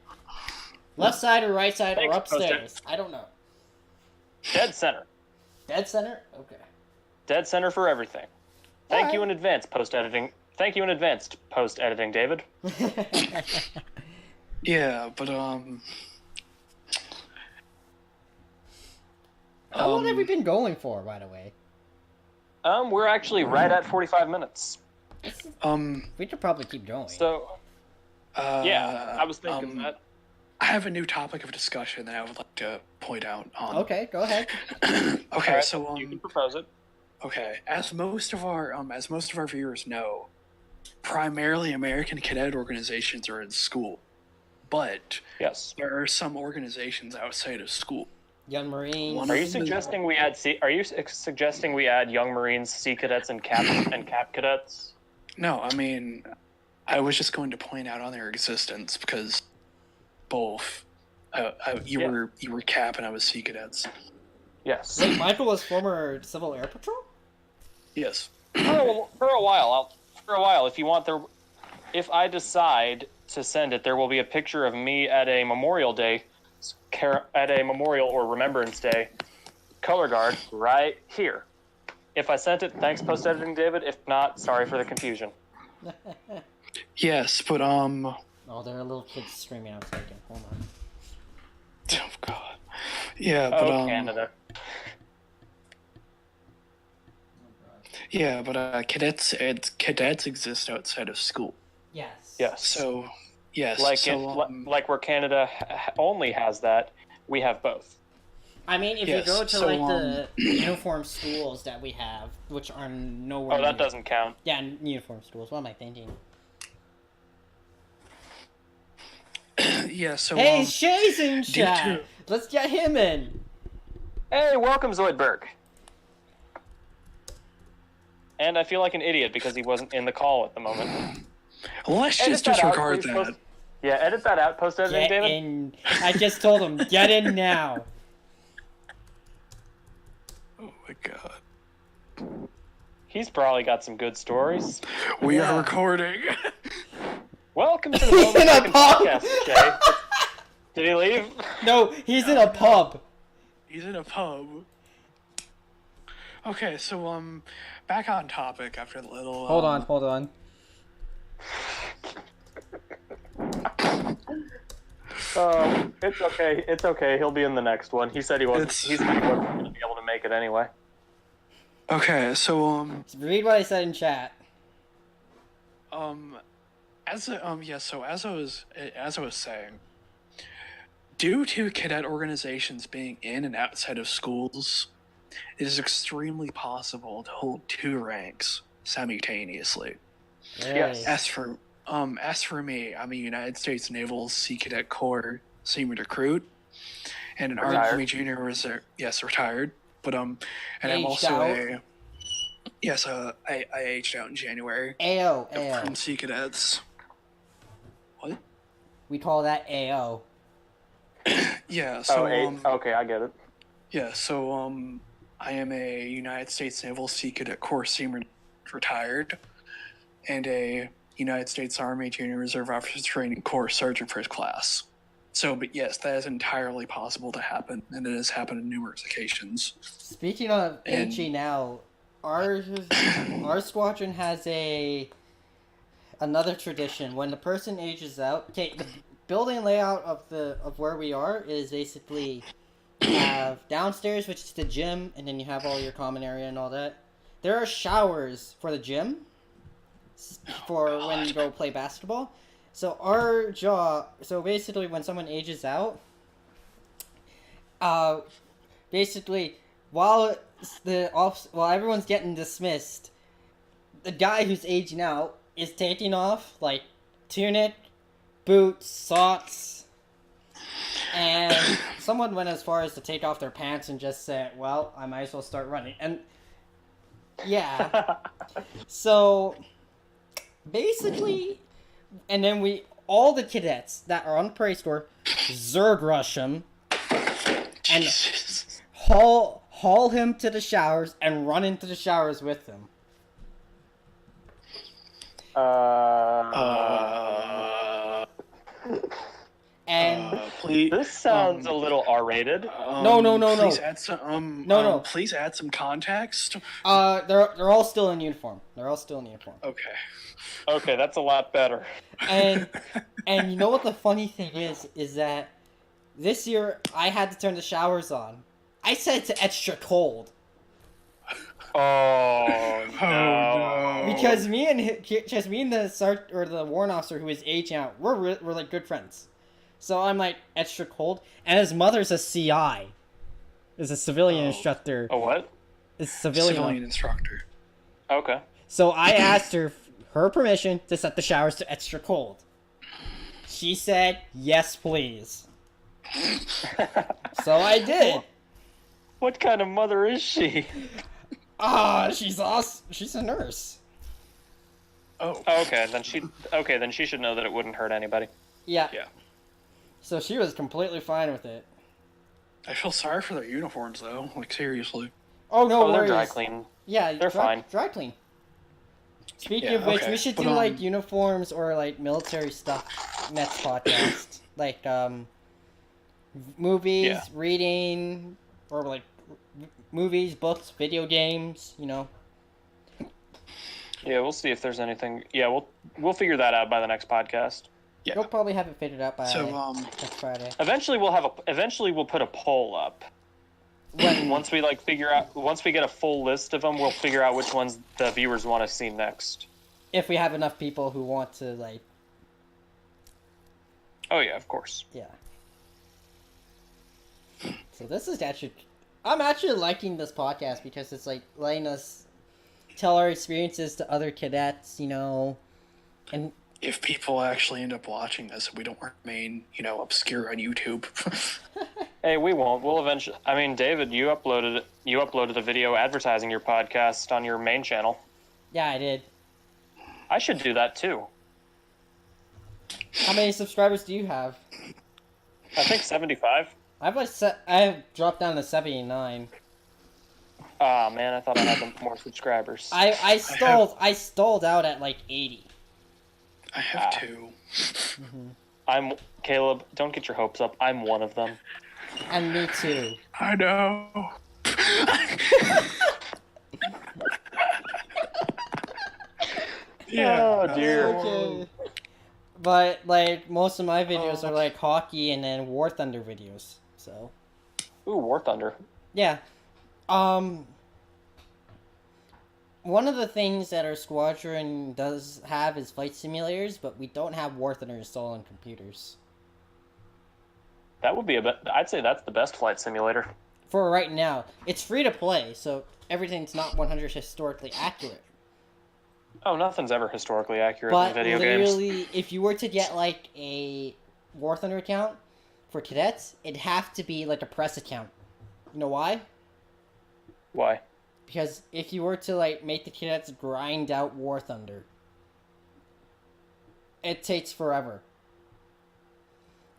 B: Left side or right side or upstairs?
A: Post-it.
B: I don't know.
A: Dead center.
B: Dead center? Okay.
A: Dead center for everything. Thank you in advance, post-editing. Thank you in advance, post-editing, David.
C: Yeah, but
B: How long have we been going for, by the way?
A: We're actually right at 45 minutes.
B: We could probably keep going.
A: So, yeah, I was thinking that.
C: I have a new topic of discussion that I would like to point out on.
B: Okay, go ahead.
C: Okay,
A: Right,
C: so
A: you can propose it.
C: Okay, as most of our viewers know, primarily American cadet organizations are in school, but
A: yes,
C: there are some organizations outside of school.
B: Young Marines.
A: Are you suggesting we add Young Marines, Sea Cadets, and Cap Cadets?
C: No, I mean, I was just going to point out on their existence because both. You were Cap and I was Sea Cadets.
A: Yes.
B: Wait, Michael was former Civil Air Patrol?
C: Yes.
A: For a while, if I decide to send it, there will be a picture of me at a Memorial Day, at a Memorial or Remembrance Day, color guard right here. If I sent it, thanks post editing, David. If not, sorry for the confusion.
C: Yes, but
B: Oh, there are little kids screaming outside again. Hold on.
C: oh god. Yeah, but
A: Canada.
C: yeah, but cadets exist outside of school.
B: Yes.
A: Yes.
C: So yes,
A: like where Canada only has that, we have both.
B: I mean, if
C: Yes,
B: you go to
C: so,
B: the uniform schools that we have, which are nowhere.
A: Oh, that
B: near-
A: doesn't count.
B: Yeah, uniform schools. What am I thinking?
C: yeah, so
B: Hey, Shay's in
C: due
B: chat.
C: to-
B: Let's get him in.
A: Hey, welcome, Zoidberg. And I feel like an idiot because he wasn't in the call at the moment.
C: let's
A: Edit
C: just
A: that out,
C: disregard
A: please,
C: that.
A: Yeah, edit that out, post editing,
B: Get
A: David.
B: in. I just told him, get in now.
C: Oh my god.
A: He's probably got some good stories.
C: We
B: Yeah.
C: are recording.
A: Welcome to the
B: He's
A: Boneless
B: in a
A: Chicken
B: pub.
A: podcast, Jay. Did he leave?
B: No, he's in a pub.
C: He's in a pub. Okay, so back on topic after the little
B: Hold on.
A: It's okay. It's okay. He'll be in the next one. He said he wasn't. He said he wasn't going to be able to make it anyway.
C: Okay, so
B: Read what I said in chat.
C: as I was saying, due to cadet organizations being in and outside of schools, it is extremely possible to hold two ranks simultaneously.
A: Yes.
C: As for me, I'm a United States Naval Sea Cadet Corps senior recruit and an
A: Retired.
C: Army Junior Reserve. Yes, retired. But and I'm
B: Aged
C: also
B: out.
C: I aged out in January
B: AO.
C: from Sea Cadets. What?
B: We call that AO.
C: Yeah. So
A: Okay, I get it.
C: yeah. So I am a United States Naval Sea Cadet Corps senior retired, and a United States Army Junior Reserve Officers Training Corps Sergeant First Class. So, but yes, that is entirely possible to happen, and it has happened on numerous occasions.
B: Speaking of
C: And-
B: AG now, our squadron has another tradition. When the person ages out, okay, the building layout of where we are is basically you have downstairs, which is the gym, and then you have all your common area and all that. There are showers for the gym for when you go play basketball. So our job, so basically when someone ages out, basically while everyone's getting dismissed, the guy who's aging out is taking off like tunic, boots, socks, and someone went as far as to take off their pants and just say, "Well, I might as well start running." And yeah, so basically. And then all the cadets that are on the parade store, Zerg rush him, and
C: Jesus.
B: haul him to the showers and run into the showers with him. And
C: Please.
A: This sounds a little R-rated.
B: No.
C: Please add some.
B: No.
C: Please add some context.
B: they're all still in uniform.
C: Okay.
A: Okay, that's a lot better.
B: And you know what the funny thing is that this year I had to turn the showers on. I set it to extra cold.
A: Oh no!
B: Because me and the warrant officer who is aging out, we're like good friends. So I'm like extra cold, and his mother's a CI, is a civilian instructor.
A: A what?
B: Is civilian.
C: instructor.
A: Okay.
B: So I asked her permission to set the showers to extra cold. She said yes, please. So I did.
A: What kind of mother is she?
B: She's awesome. She's a nurse.
C: Oh.
A: Okay, then she should know that it wouldn't hurt anybody.
B: Yeah.
C: Yeah.
B: So she was completely fine with it.
C: I feel sorry for their uniforms though. Like seriously.
B: Oh, no
A: Oh, they're
B: worries.
A: dry clean.
B: Yeah,
A: They're fine.
B: Dry clean. Speaking
C: Yeah,
B: of which,
C: okay.
B: we should
C: But,
B: do like uniforms or like military stuff next podcast. Like movies,
A: Yeah.
B: reading, or like movies, books, video games. You know.
A: Yeah, we'll see if there's anything. Yeah, we'll figure that out by the next podcast.
C: Yeah.
B: You'll probably have it figured out by
C: So,
B: next Friday.
A: Eventually, we'll put a poll up. Once we get a full list of them, we'll figure out which ones the viewers want to see next.
B: If we have enough people who want to like.
A: Oh yeah, of course.
B: Yeah. So this is actually, I'm actually liking this podcast because it's like letting us tell our experiences to other cadets, you know, and
C: if people actually end up watching this, we don't remain, obscure on YouTube.
A: Hey, we won't. We'll eventually. I mean, David, you uploaded a video advertising your podcast on your main channel.
B: yeah, I did.
A: I should do that too.
B: How many subscribers do you have?
A: I think 75.
B: I've dropped down to 79.
A: Ah, man, I thought I had more subscribers.
B: I stalled out at like 80.
C: I have two.
A: I'm Caleb. Don't get your hopes up. I'm one of them.
B: And me too.
C: I know. Yeah.
A: Oh dear.
B: Okay. But like most of my videos are like hockey and then War Thunder videos. So
A: Ooh, War Thunder.
B: yeah. One of the things that our squadron does have is flight simulators, but we don't have War Thunder installed on computers.
A: That would be I'd say that's the best flight simulator.
B: For right now, it's free to play, so everything's not 100 historically accurate.
A: Oh, nothing's ever historically accurate in
B: But
A: video games.
B: literally, if you were to get like a War Thunder account for cadets, it'd have to be like a press account. You know why?
A: Why?
B: Because if you were to like make the cadets grind out War Thunder, it takes forever.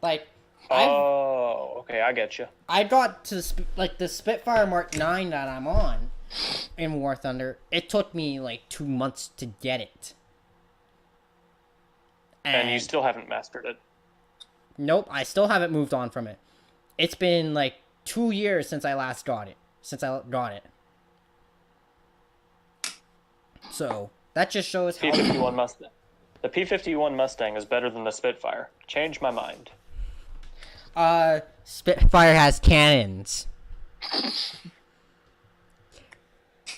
B: Like,
A: Oh, okay, I get you.
B: I got to the Spitfire Mark 9 that I'm on in War Thunder. It took me like 2 months to get it.
A: And you still haven't mastered it.
B: Nope, I still haven't moved on from it. It's been like 2 years since I last got it. So that just shows how.
A: P-51 Mustang. The P-51 Mustang is better than the Spitfire. Change my mind.
B: Spitfire has cannons.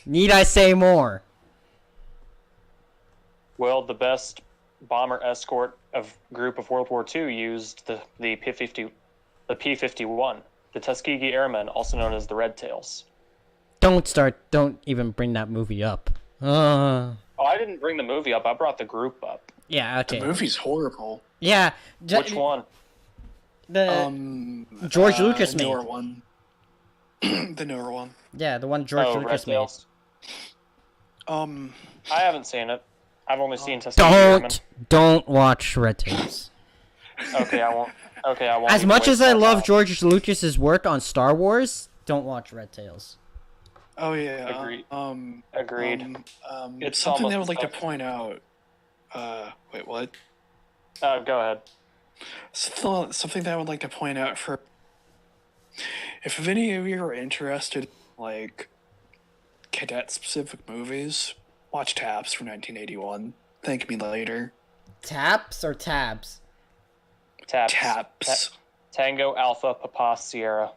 B: Need I say more?
A: Well, the best bomber escort group of World War II used the P-51, the Tuskegee Airmen, also known as the Red Tails.
B: Don't even bring that movie up.
A: Oh, I didn't bring the movie up. I brought the group up.
B: Yeah, okay.
C: The movie's horrible.
B: Yeah.
A: Which one?
B: The George Lucas
C: the
B: made.
C: newer one. The newer one.
B: Yeah, the one George
A: Red
B: Lucas made.
A: Tails.
C: I
A: haven't seen it. I've only seen Tuskegee Airmen.
B: Don't watch Red Tails.
A: Okay, I won't. Okay, I won't.
B: As
A: even
B: much as
A: waste
B: I
A: my
B: love
A: time.
B: George Lucas's work on Star Wars, don't watch Red Tails.
C: Oh yeah.
A: Agreed.
C: Agreed.
A: It's
C: something
A: almost
C: that I would like to
A: the-
C: point out. Wait, what?
A: Go ahead.
C: Something that I would like to point out for. If any of you are interested, like cadet-specific movies, watch Taps from 1981. Thank me later.
B: Taps or tabs?
C: Taps.
A: Tango Alpha Papa Sierra.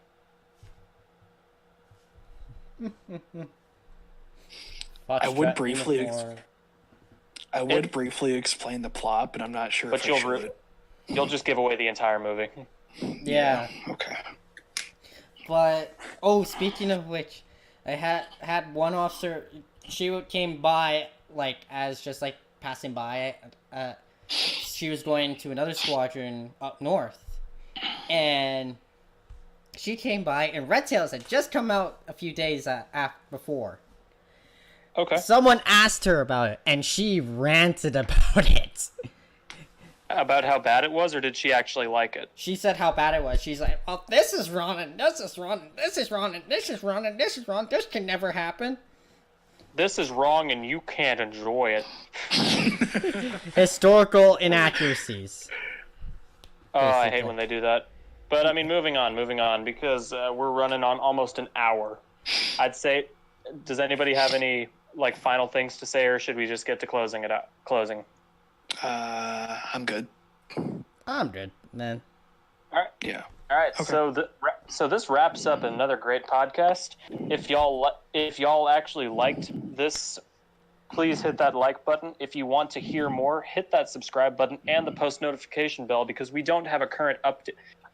C: I would briefly
A: It-
C: briefly explain the plot, but I'm not sure
A: But
C: if I should.
A: you'll just give away the entire movie.
B: Yeah.
C: Okay.
B: But speaking of which, I had one officer. She came by like as just like passing by. She was going to another squadron up north, and she came by, and Red Tails had just come out a few days before.
A: Okay.
B: Someone asked her about it, and she ranted about it.
A: about how bad it was, or did she actually like it?
B: She said how bad it was. She's like, "Well, this is wrong, and this is wrong, and this is wrong, and this is wrong, and this is wrong. This can never happen."
A: This is wrong, and you can't enjoy it.
B: Historical inaccuracies.
A: Oh, I hate
B: Basically.
A: when they do that. But I mean, moving on, because we're running on almost an hour. I'd say, does anybody have any like final things to say, or should we just get to closing it out? Closing.
C: I'm good.
B: I'm good, man.
A: All right.
C: Yeah.
A: All right.
C: Okay.
A: So this wraps up another great podcast. If y'all actually liked this, please hit that like button. If you want to hear more, hit that subscribe button and the post notification bell, because we don't have a current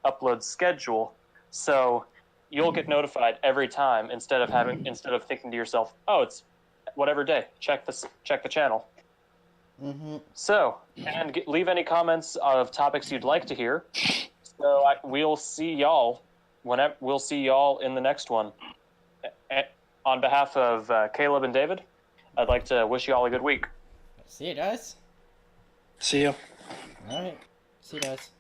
A: upload schedule. So you'll get notified every time instead of thinking to yourself, "Oh, it's whatever day. Check the channel."
B: Mm-hmm.
A: So, and leave any comments of topics you'd like to hear. So we'll see y'all in the next one. On behalf of Caleb and David, I'd like to wish you all a good week.
B: See you guys.
C: See ya.
B: All right. See you guys.